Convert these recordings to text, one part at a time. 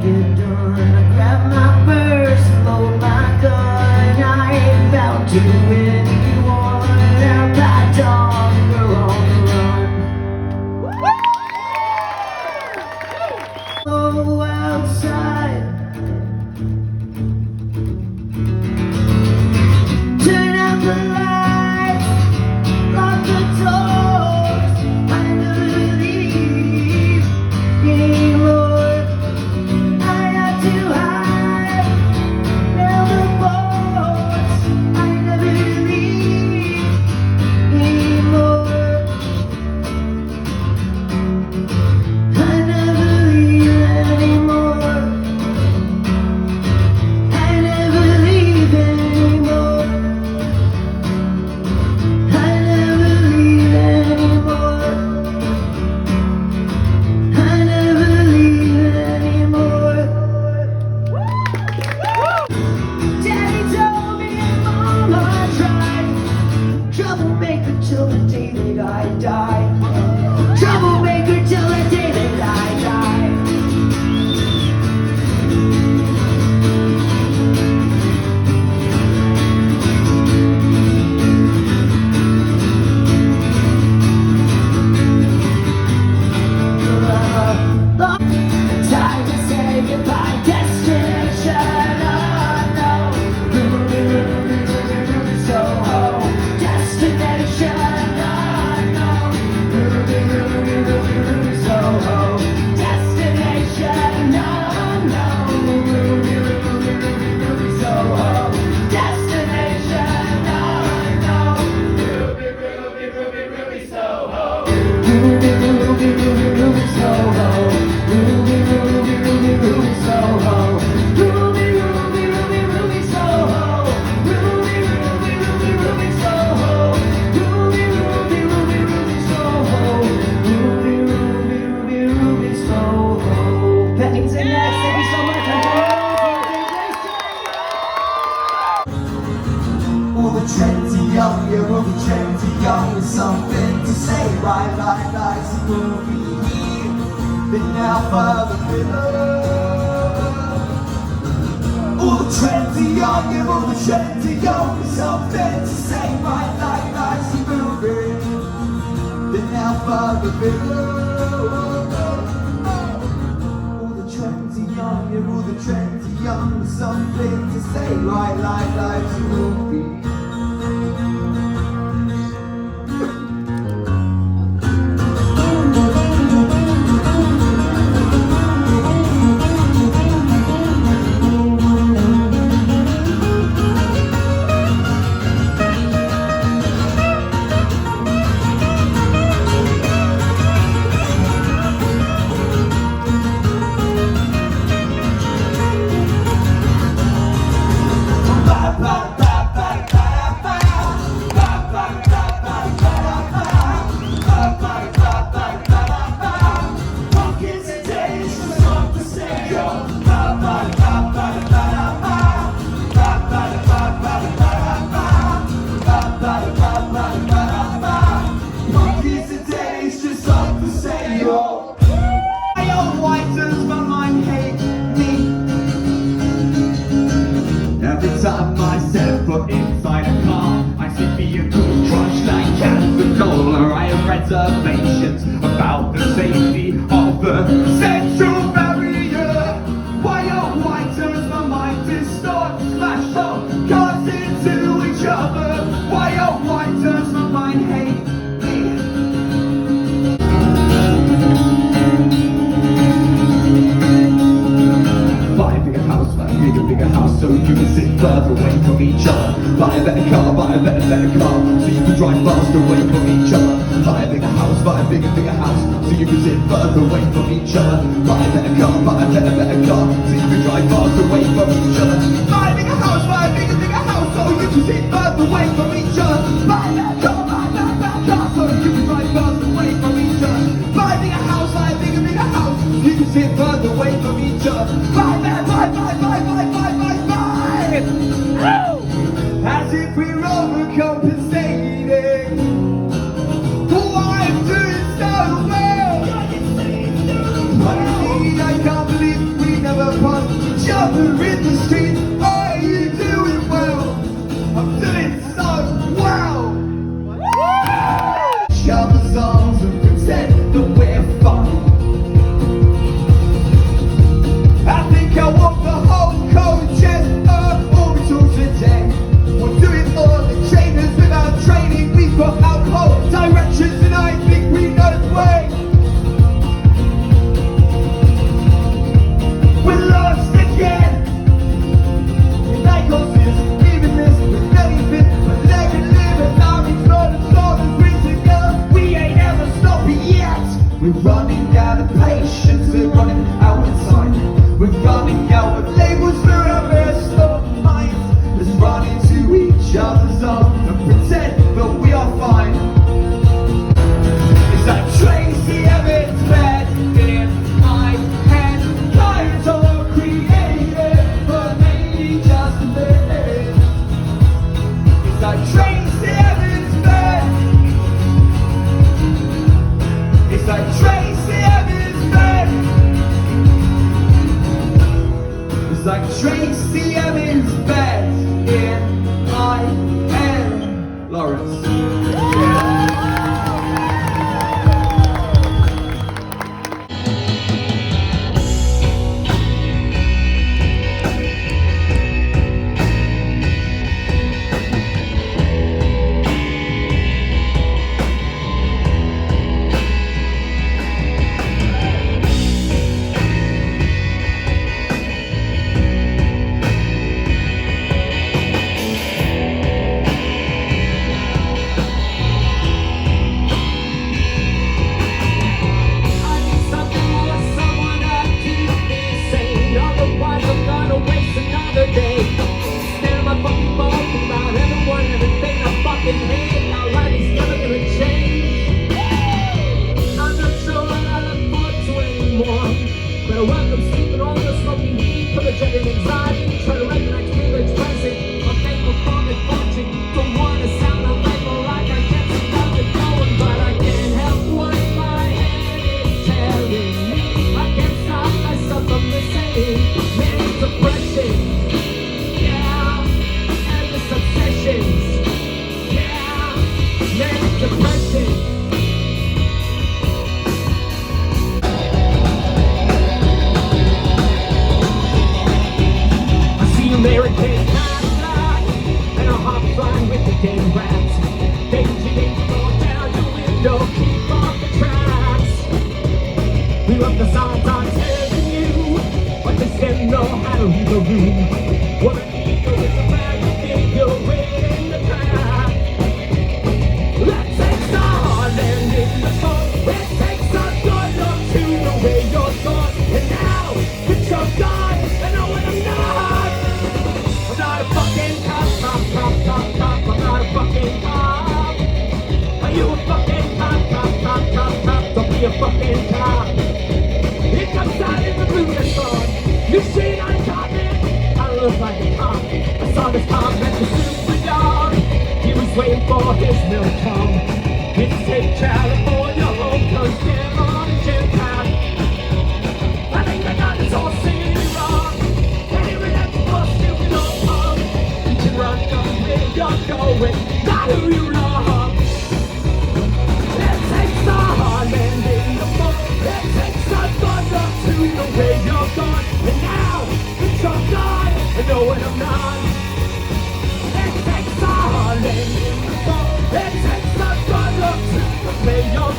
get done, I grab my purse, load my gun. I ain't bound to anyone. Outlaw dog, girl on the run. Oh, outside, turn out the lights, lock the doors. I never leave anymore. I have to hide, nail the boards. I never leave anymore. I never leave anymore. I never leave anymore. I never leave anymore. I never leave anymore. Daddy told me and Mama tried. Troublemaker till the day that I die. Troublemaker till the day that I die. Time to say goodbye, destination unknown. Soho, destination unknown. Soho, destination unknown. Soho, destination unknown. Ruby, Soho. Ruby, Soho. Ruby, Soho. Ruby, Soho. Ruby, Soho. Ruby, Soho. Pennies and next, thank you so much. All the trendy young, yeah, all the trendy young with something to say. Right, life's a movie, been now for the middle. All the trendy young, yeah, all the trendy young with something to say. Right, life's a movie, been now for the middle. All the trendy young, yeah, all the trendy young with something to say. Right, life's a movie. Every time I set foot inside a car, I see vehicle crush like cans dollar. I have reservations about the safety of the central barrier. Why oh why does my mind distort, smash up cars into each other? Why oh why does my mind hate me? Buy a bigger house, so you can sit further away from each other. Buy a better car, so you can drive faster away from each other. Buy a bigger house, so you can sit further away from each other. Buy a better car, so you can drive faster away from each other. Buy a bigger house, so you can sit further away from each other. Buy a better car, so you can drive faster away from each other. Buy a bigger house, so you can sit further away from each other. Buy. As if we're overcompensating for what I'm doing so well. Honestly, I can't believe we never out there in the streets. Are you doing well? I'm doing so well. Each other's arms and pretend that we're fine. I think I want the whole coaches orbital today. We'll do it all the trainers without training. We've got alcohol directions and I think we know the way. We're lost again. Like horses, leaving this with anything but leg and liver. Now it's not as long as we together. We ain't ever stopping yet. We're running out of patience, we're running out of time. We're running out of labels for our best of minds. Let's run into each other's arms and pretend that we are fine. It's like Tracy Evans bed in my head. Kind of creative, but maybe just a bit. It's like Tracy Evans bed. It's like Tracy Evans bed. It's like Tracy Evans bed in my head. Lawrence. It takes a gun up to the way you're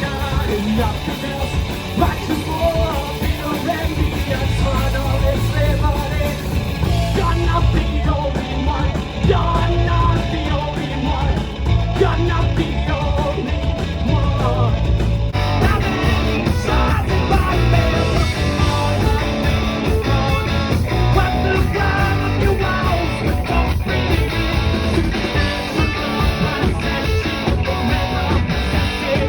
got nothing else. I just wanna feel and be autonomous liberty. You're not the only one. You're not the only one. You're not the only one. How many shots have I missed? What's the rhyme of your walls that don't breathe? To the natural process, you will never possess it.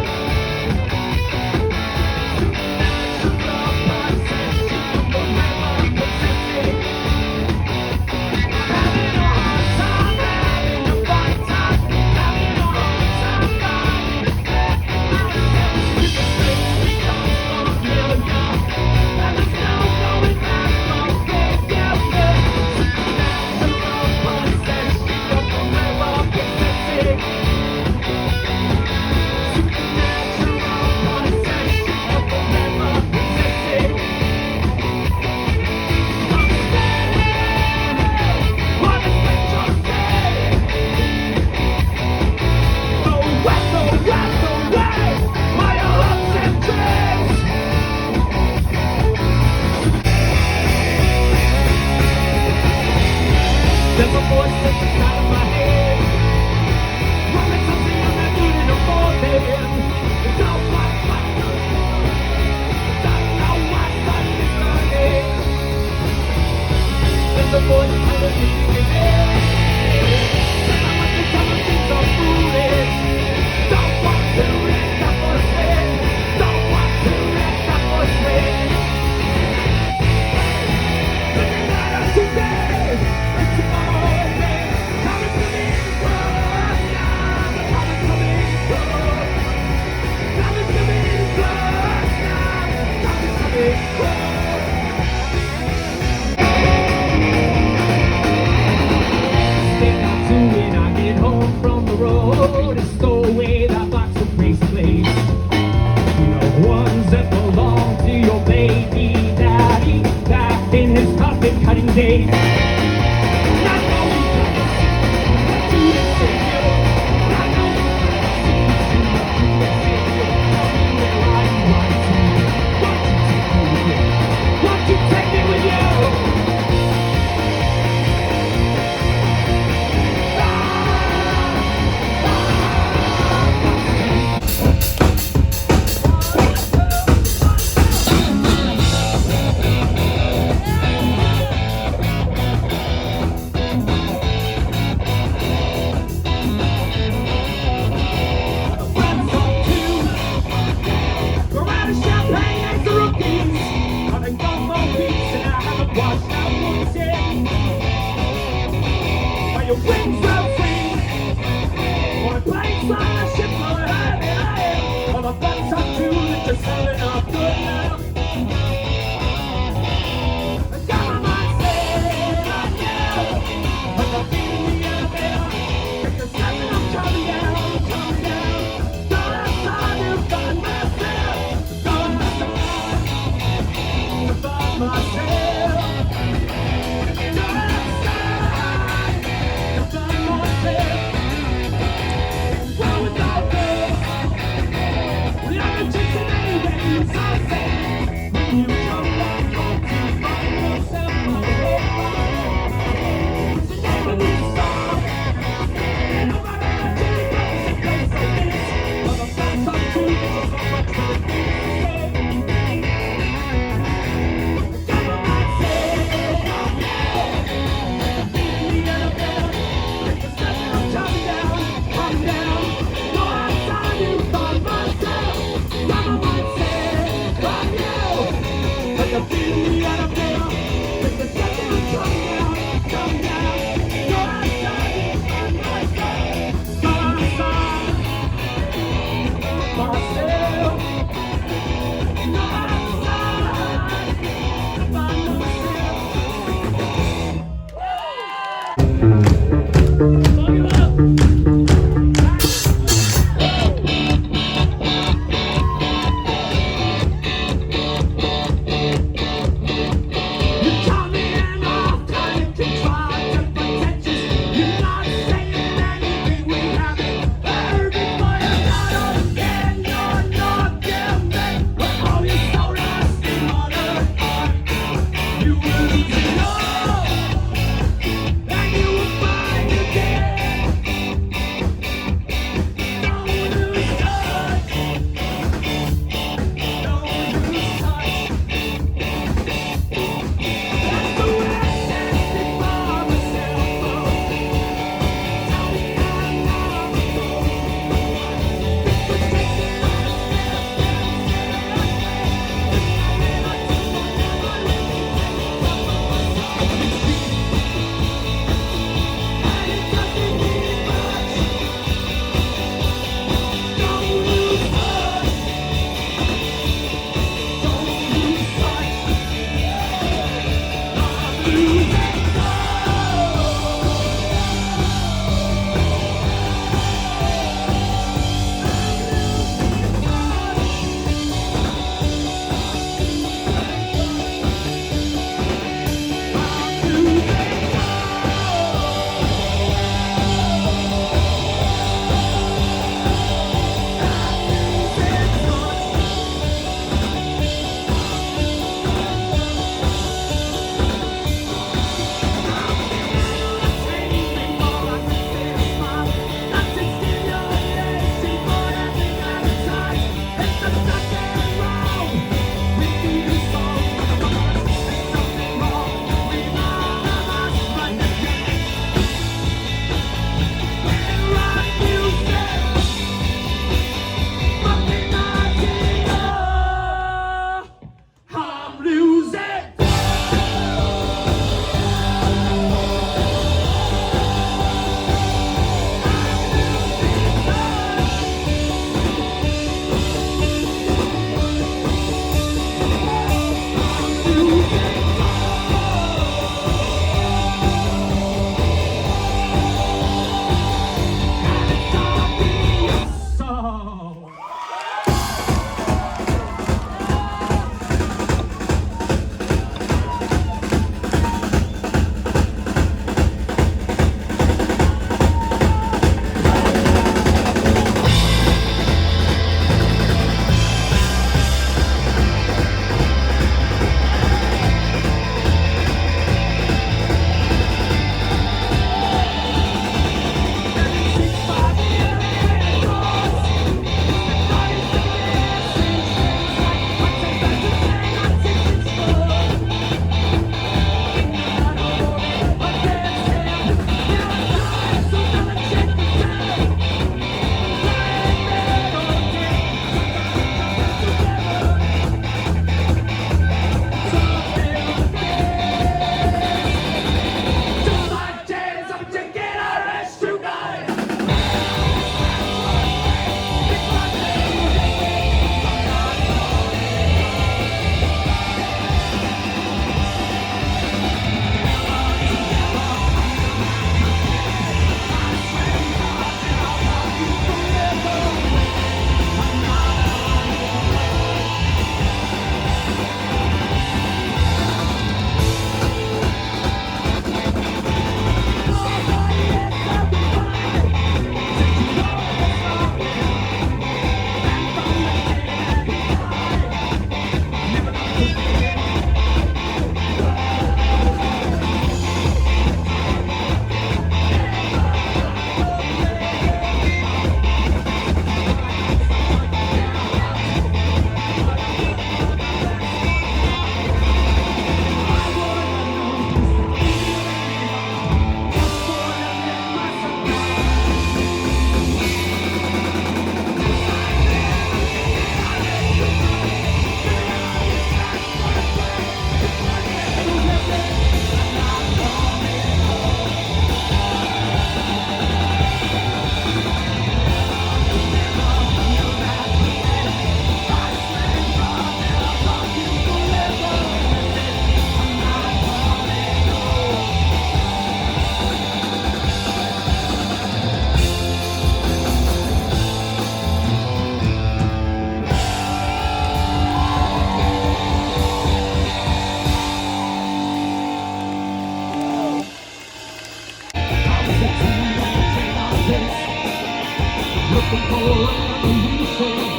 whatever you say.